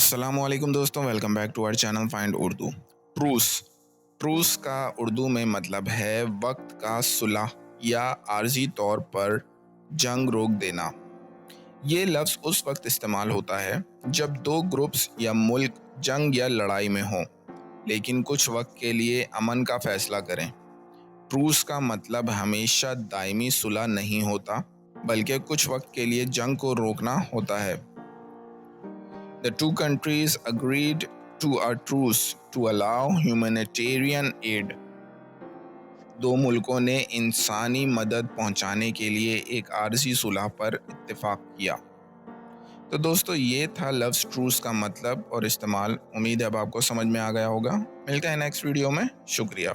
अस्सलाम वालेकुम दोस्तों, welcome back to our channel find Urdu. Truce truce का उर्दू में मतलब है वक्त का सुलह या आर्जी तौर पर जंग रोक देना। ये लफ्ज़ उस वक्त इस्तेमाल होता है जब दो ग्रुप्स या मुल्क जंग या लड़ाई में हों, लेकिन कुछ वक्त के लिए अमन का फैसला करें। ट्रूस का मतलब हमेशा दायमी सुलह नहीं होता, बल्कि कुछ वक्त के लिए जंग को रोकना होता है। The two countries agreed to a truce to allow humanitarian aid. दो मुल्कों ने इंसानी मदद पहुंचाने के लिए एक आर्जी सुलह पर इत्तेफाक किया। तो दोस्तों, ये था लफ्ज़ ट्रूस का मतलब और इस्तेमाल। उम्मीद है अब आपको समझ में आ गया होगा। मिलते हैं नेक्स्ट वीडियो में। शुक्रिया।